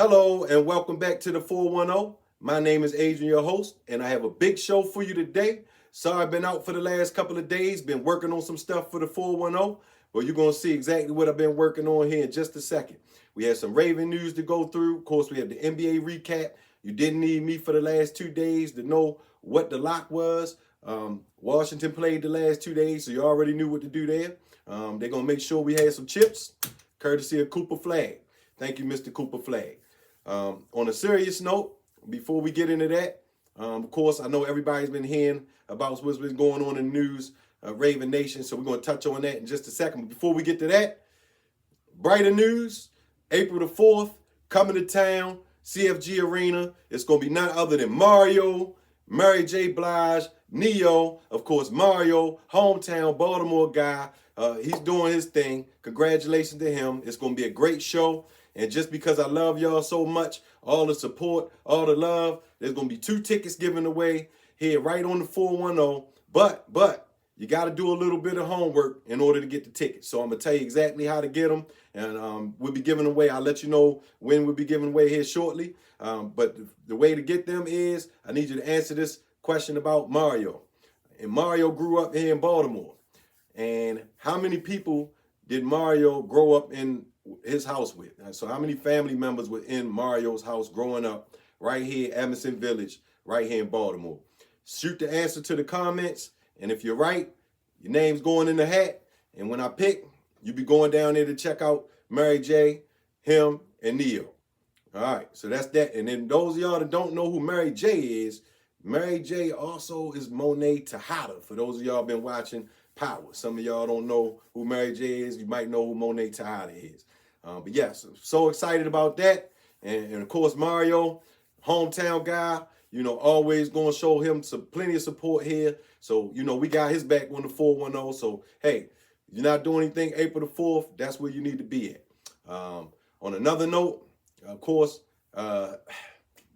Hello and welcome back to the 410. My name is Adrian, your host, and I have a big show for you today. Sorry I've been out for the last couple of days, been working on some stuff for the 410. Well, you're going to see exactly what I've been working on here in just a second. We had some Raven news to go through. Of course, we had the NBA recap. You didn't need me for the last 2 days to know what the lock was. Washington played the last 2 days, so you already knew what to do there. They're going to make sure we had some chips, courtesy of Cooper Flag. Thank you, Mr. Cooper Flag. On a serious note, before we get into that, of course, I know everybody's been hearing about what's been going on in the news, Raven Nation, so we're going to touch on that in just a second. But before we get to that, brighter news, April the 4th, coming to town, CFG Arena. It's going to be none other than Mario, Mary J. Blige, Neo, of course, Mario, hometown Baltimore guy. He's doing his thing. Congratulations to him. It's going to be a great show. And just because I love y'all so much, all the support, all the love, there's going to be 2 tickets given away here right on the 410. But you got to do a little bit of homework in order to get the tickets. So I'm going to tell you exactly how to get them. And we'll be giving away. I'll let you know when we'll be giving away here shortly. But the way to get them is I need you to answer this question about Mario. And Mario grew up here in Baltimore. And how many people did Mario grow up in his house with? So how many family members were in Mario's house growing up right here, Emerson Village, right here in Baltimore? Shoot the answer to the comments. And if you're right, your name's going in the hat. And when I pick, you be going down there to check out Mary J., him, and Neo. All right, so that's that. And then those of y'all that don't know who Mary J. is, Mary J. also is Monet Tejada. For those of y'all been watching Power. Some of y'all don't know who Mary J. is. You might know who Monet Tejada is. But yes, so excited about that. And of course, Mario, hometown guy, always going to show him plenty of support here. So, we got his back on the 410. So, hey, you're not doing anything April the 4th, that's where you need to be at. On another note, of course,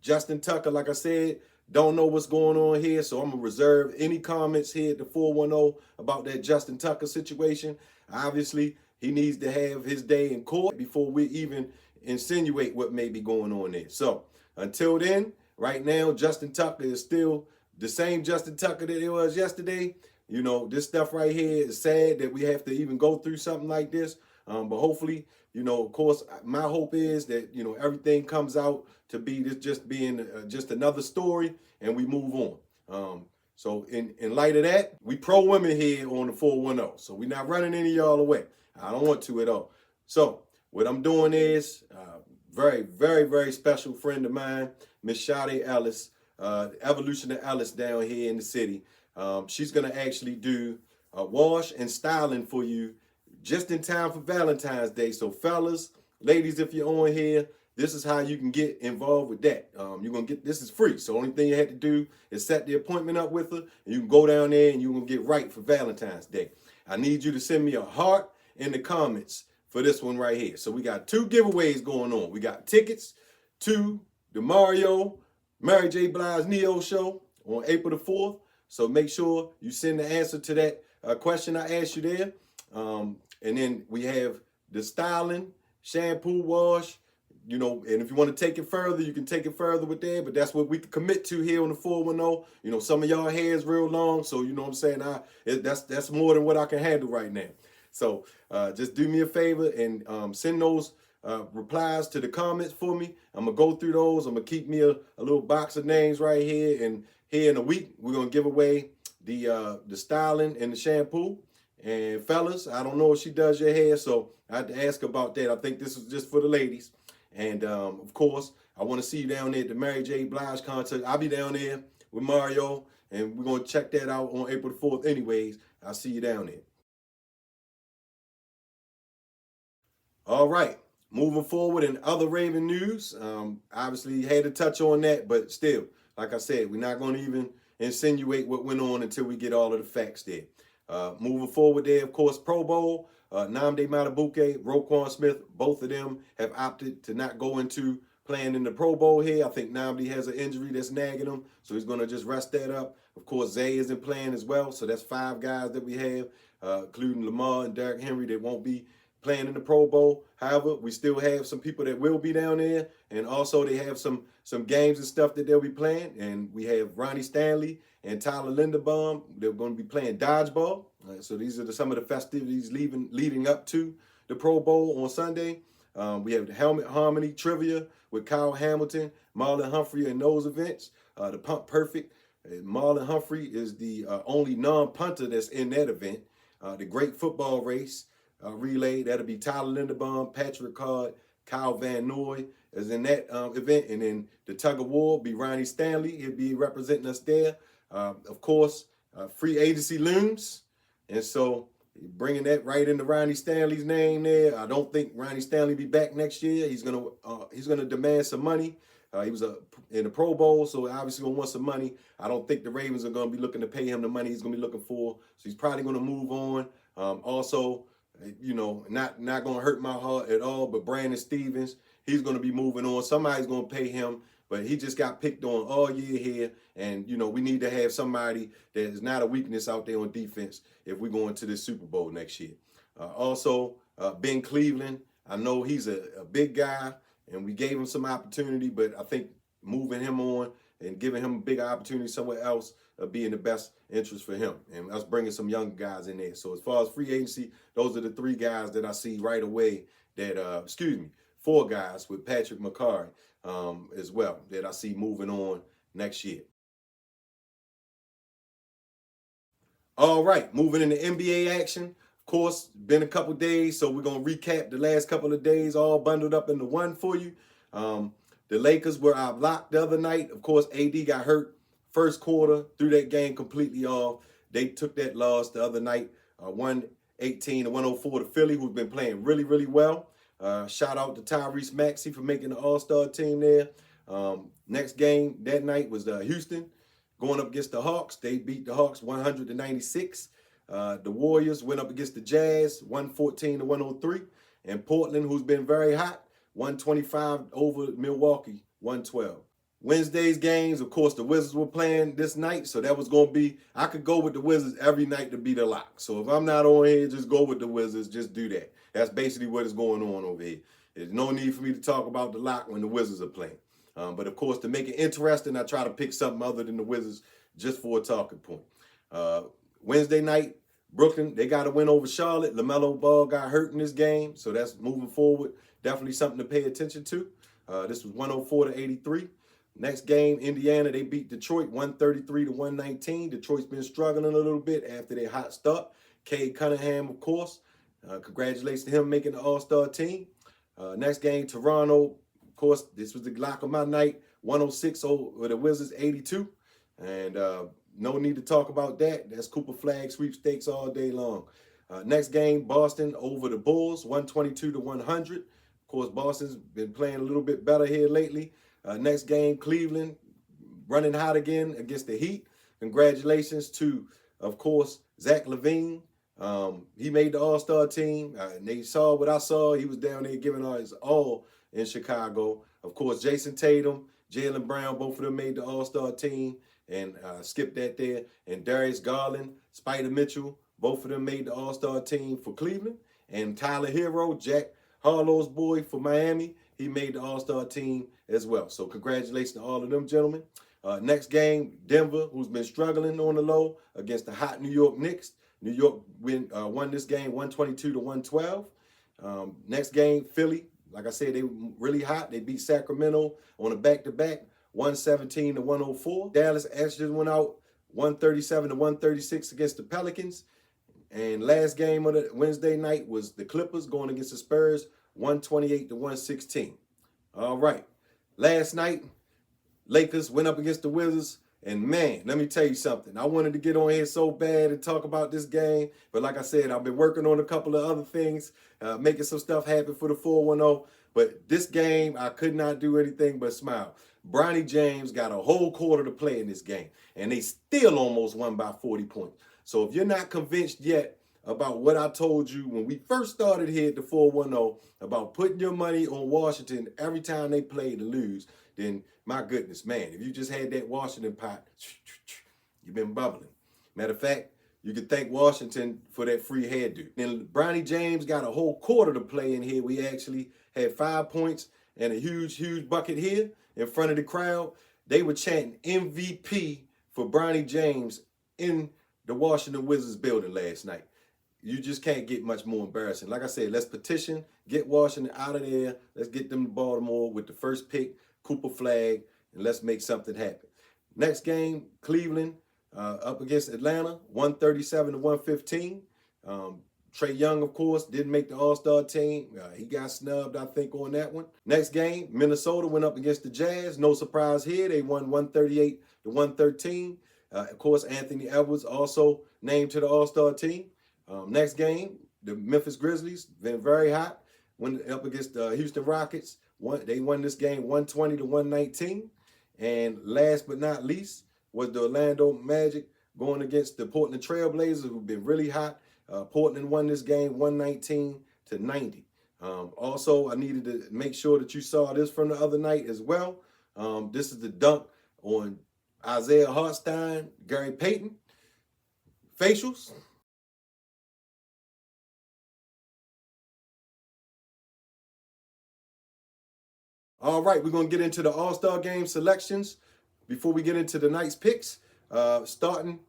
Justin Tucker, like I said, don't know what's going on here, so I'm going to reserve any comments here at the 410 about that Justin Tucker situation. Obviously, he needs to have his day in court before we even insinuate what may be going on there. So, until then, right now, Justin Tucker is still the same Justin Tucker that it was yesterday. This stuff right here is sad that we have to even go through something like this. But hopefully, of course, my hope is that, everything comes out to be this just being just another story and we move on. So in light of that, we pro women here on the 410. So we're not running any of y'all away. I don't want to at all. So what I'm doing is very, very, very special friend of mine, Miss Sade Ellis, Evolution of Ellis down here in the city. She's going to actually do a wash and styling for you just in time for Valentine's Day. So fellas, ladies, if you're on here, this is how you can get involved with that. You're going to get, this is free. So the only thing you have to do is set the appointment up with her and you can go down there and you're going to get right for Valentine's Day. I need you to send me a heart in the comments for this one right here. So we got 2 giveaways going on. We got tickets to the Mario, Mary J. Blige Neo show on April the 4th. So make sure you send the answer to that question I asked you there. And then we have the styling, shampoo, wash, and if you want to take it further, you can take it further with that. But that's what we can commit to here on the 410. Some of y'all hair is real long, so you know what I'm saying. That's more than what I can handle right now. So just do me a favor and send those replies to the comments for me. I'm gonna go through those. I'm gonna keep me a little box of names right here. And here in a week, we're gonna give away the styling and the shampoo. And fellas, I don't know if she does your hair, so I had to ask about that. I think this is just for the ladies. And of course, I want to see you down there at the Mary J. Blige concert. I'll be down there with Mario, and we're going to check that out on April the 4th anyways. I'll see you down there. All right, moving forward in other Raven news. Obviously, had to touch on that, but still, like I said, we're not going to even insinuate what went on until we get all of the facts there. Moving forward there, of course, Pro Bowl, Nnamdi Madubuike, Roquan Smith, both of them have opted to not go into playing in the Pro Bowl here. I think Nnamdi has an injury that's nagging him, so he's going to just rest that up. Of course, Zay isn't playing as well, so that's 5 guys that we have, including Lamar and Derrick Henry, that won't be playing in the Pro Bowl. However, we still have some people that will be down there, and also they have some games and stuff that they'll be playing. And we have Ronnie Stanley and Tyler Linderbaum. They're going to be playing dodgeball. So these are some of the festivities leading up to the Pro Bowl on Sunday. We have the Helmet Harmony Trivia with Kyle Hamilton, Marlon Humphrey in those events. The Pump Perfect. Marlon Humphrey is the only non-punter that's in that event. The Great Football Race relay, that'll be Tyler Linderbaum, Patrick Card, Kyle Van Noy is in that event. And then the Tug of War will be Ronnie Stanley. He'll be representing us there. Of course, free agency looms. And so bringing that right into Ronnie Stanley's name there. I don't think Ronnie Stanley be back next year. He's gonna demand some money. He was in the Pro Bowl, so obviously gonna want some money. I don't think the Ravens are gonna be looking to pay him the money he's gonna be looking for. So he's probably gonna move on. Also, you know, not gonna hurt my heart at all, but Brandon Stevens, he's gonna be moving on. Somebody's gonna pay him, but he just got picked on all year here. And, you know, we need to have somebody that is not a weakness out there on defense if we go into the Super Bowl next year. Also, Ben Cleveland, I know he's a big guy, and we gave him some opportunity, but I think moving him on and giving him a bigger opportunity somewhere else be in the best interest for him, and us bringing some young guys in there. So as far as free agency, those are the three guys that I see right away that, four guys with Patrick McCarry as well that I see moving on next year. All right, moving into NBA action. Of course, been a couple days, so we're going to recap the last couple of days all bundled up into one for you. The Lakers were out locked the other night. Of course, AD got hurt first quarter, threw that game completely off. They took that loss the other night, 118-104 to Philly, who's been playing really, really well. Shout out to Tyrese Maxey for making the All-Star team there. Next game that night was Houston going up against the Hawks. They beat the Hawks 100-96. The Warriors went up against the Jazz 114-103. And Portland, who's been very hot, 125 over Milwaukee 112. Wednesday's games, of course, the Wizards were playing this night, so that was going to be, I could go with the Wizards every night to be the lock. So if I'm not on here, just go with the Wizards, just do that. That's basically what is going on over here. There's no need for me to talk about the lock when the Wizards are playing. But of course, to make it interesting, I try to pick something other than the Wizards just for a talking point. Wednesday night, Brooklyn, they got a win over Charlotte. LaMelo Ball got hurt in this game, so that's moving forward. Definitely something to pay attention to. This was 104-83. Next game, Indiana, they beat Detroit 133-119. Detroit's been struggling a little bit after their hot start. Cade Cunningham, of course. Congratulations to him making the All-Star team. Next game, Toronto. Of course, this was the lock of my night. 106 over the Wizards, 82. And no need to talk about that. That's Cooper Flag sweepstakes all day long. Next game, Boston over the Bulls, 122-100. Of course, Boston's been playing a little bit better here lately. Next game, Cleveland running hot again against the Heat. Congratulations to, of course, Zach LaVine. He made the All-Star team. And they saw what I saw. He was down there giving his all in Chicago. Of course, Jason Tatum, Jaylen Brown, both of them made the All-Star team. And skipped that there. And Darius Garland, Spider Mitchell, both of them made the All-Star team for Cleveland. And Tyler Hero, Jack Harlow's boy for Miami, he made the All-Star team as well. So congratulations to all of them gentlemen. Next game, Denver, who's been struggling on the low against the hot New York Knicks. New York won this game 122-112. Next game, Philly. Like I said, they were really hot. They beat Sacramento on a back-to-back, 117-104. Dallas actually went out 137-136 against the Pelicans. And last game of the Wednesday night was the Clippers going against the Spurs, 128-116. All right. Last night, Lakers went up against the Wizards. And man, let me tell you something. I wanted to get on here so bad and talk about this game. But like I said, I've been working on a couple of other things, making some stuff happen for the 410. But this game, I could not do anything but smile. Bronny James got a whole quarter to play in this game. And they still almost won by 40 points. So if you're not convinced yet about what I told you when we first started here at the 410 about putting your money on Washington every time they play to lose, then my goodness, man, if you just had that Washington pot, you've been bubbling. Matter of fact, you can thank Washington for that free hairdo. Then Bronny James got a whole quarter to play in here. We actually had 5 points and a huge bucket here in front of the crowd. They were chanting MVP for Bronny James in the Washington Wizards building last night. You just can't get much more embarrassing. Like I said, let's petition, get Washington out of there. Let's get them to Baltimore with the first pick, Cooper Flag, and let's make something happen. Next game, Cleveland up against Atlanta, 137 to 115. Trae Young, of course, didn't make the All-Star team. He got snubbed, I think, on that one. Next game, Minnesota went up against the Jazz. No surprise here. They won 138 to 113. Of course, Anthony Edwards also named to the All-Star team. Next game, the Memphis Grizzlies, been very hot. Went up against the Houston Rockets. They won this game 120 to 119. And last but not least was the Orlando Magic going against the Portland Trail Blazers, who've been really hot. Portland won this game 119 to 90. Also, I needed to make sure that you saw this from the other night as well. This is the dunk on Isaiah Hartenstein, Gary Payton. Facials. All right, we're going to get into the All-Star Game selections before we get into the night's picks. Starting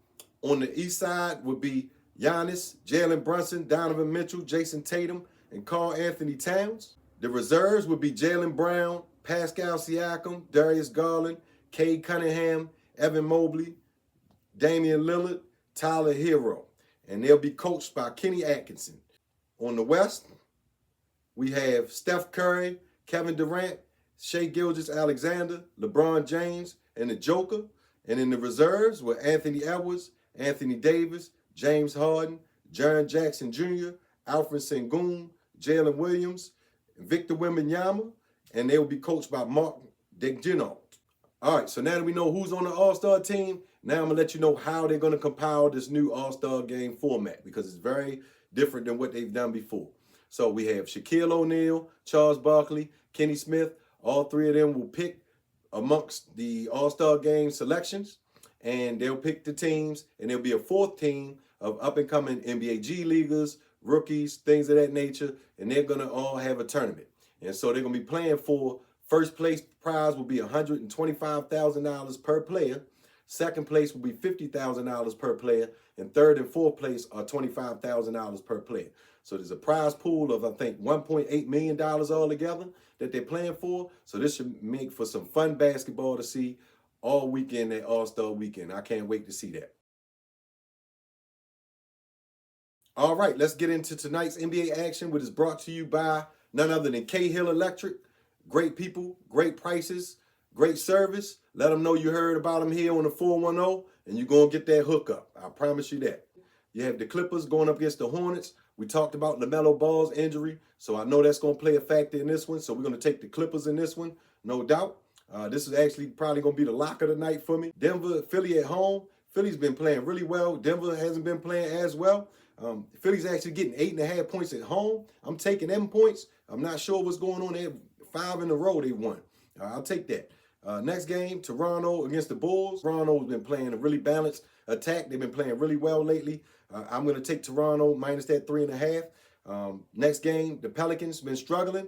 on the east side would be Giannis, Jalen Brunson, Donovan Mitchell, Jason Tatum, and Karl Anthony Towns. The reserves would be Jaylen Brown, Pascal Siakam, Darius Garland, Cade Cunningham, Evan Mobley, Damian Lillard, Tyler Hero. And they'll be coached by Kenny Atkinson. On the west, we have Steph Curry, Kevin Durant, Shai Gilgeous-Alexander, LeBron James, and the Joker. And in the reserves were Anthony Edwards, Anthony Davis, James Harden, Jaren Jackson Jr., Alfred Sengun, Jalen Williams, Victor Wembanyama, and they will be coached by Mark Daigneault. All right, so now that we know who's on the All-Star team, now I'm going to let you know how they're going to compile this new All-Star Game format, because it's very different than what they've done before. So we have Shaquille O'Neal, Charles Barkley, Kenny Smith. All three of them will pick amongst the All-Star Game selections, and they'll pick the teams, and there'll be a fourth team of up-and-coming NBA G Leaguers, rookies, things of that nature, and they're going to all have a tournament. And so they're going to be playing for first place prize will be $125,000 per player. Second place will be $50,000 per player. And third and fourth place are $25,000 per player. So there's a prize pool of, I think, $1.8 million altogether that they're playing for. So this should make for some fun basketball to see all weekend at All-Star Weekend. I can't wait to see that. All right, let's get into tonight's NBA action, which is brought to you by none other than Cahill Electric. Great people, great prices, great service. Let them know you heard about them here on the 410, and you're going to get that hookup. I promise you that. You have the Clippers going up against the Hornets. We talked about LaMelo Ball's injury, so I know that's going to play a factor in this one. So we're going to take the Clippers in this one, no doubt. This is actually probably going to be the lock of the night for me. Denver, Philly at home. Philly's been playing really well. Denver hasn't been playing as well. Philly's actually getting 8.5 points at home. I'm taking them points. I'm not sure what's going on. They have 5 in a row they won. I'll take that. Next game, Toronto against the Bulls. Toronto's been playing a really balanced attack. They've been playing really well lately. I'm going to take Toronto minus that 3.5. Next game, the Pelicans been struggling.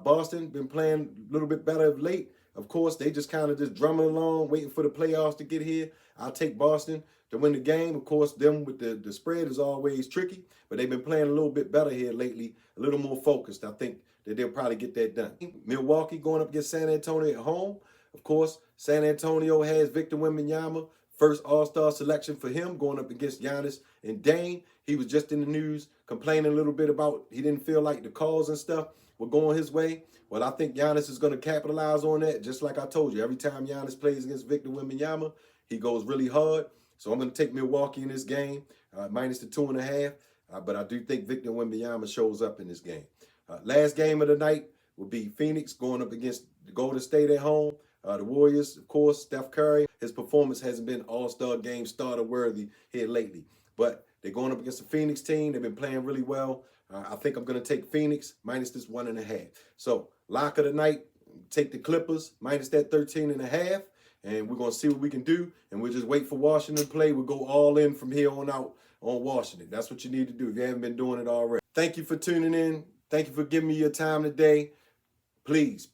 Boston been playing a little bit better of late. Of course, they just kind of just drumming along, waiting for the playoffs to get here. I'll take Boston to win the game. Of course, them with the spread is always tricky, but they've been playing a little bit better here lately, a little more focused. I think that they'll probably get that done. Milwaukee going up against San Antonio at home. Of course, San Antonio has Victor Wembanyama, first All-Star selection for him, going up against Giannis and Dame. He was just in the news complaining a little bit about he didn't feel like the calls and stuff were going his way. Well, I think Giannis is going to capitalize on that. Just like I told you, every time Giannis plays against Victor Wembanyama, he goes really hard. So I'm going to take Milwaukee in this game, minus the 2.5. But I do think Victor Wembanyama shows up in this game. Last game of the night will be Phoenix going up against the Golden State at home. The Warriors, of course, Steph Curry. His performance hasn't been All-Star Game starter worthy here lately. But they're going up against the Phoenix team. They've been playing really well. I think I'm going to take Phoenix minus this 1.5. So lock of the night, take the Clippers minus that 13.5. and we're going to see what we can do, and we'll just wait for Washington to play. We'll go all in from here on out on Washington. That's what you need to do if you haven't been doing it already. Thank you for tuning in. Thank you for giving me your time today. Please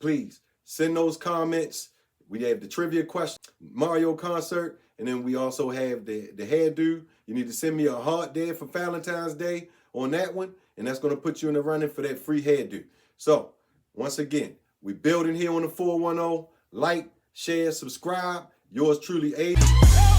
send those comments. We have the trivia question, Mario concert, and then we also have the hairdo. You need to send me a heart there for Valentine's Day on that one, and that's going to put you in the running for that free hairdo. So, once again, we're building here on the 410. Like, share, subscribe. Yours truly, Adrian.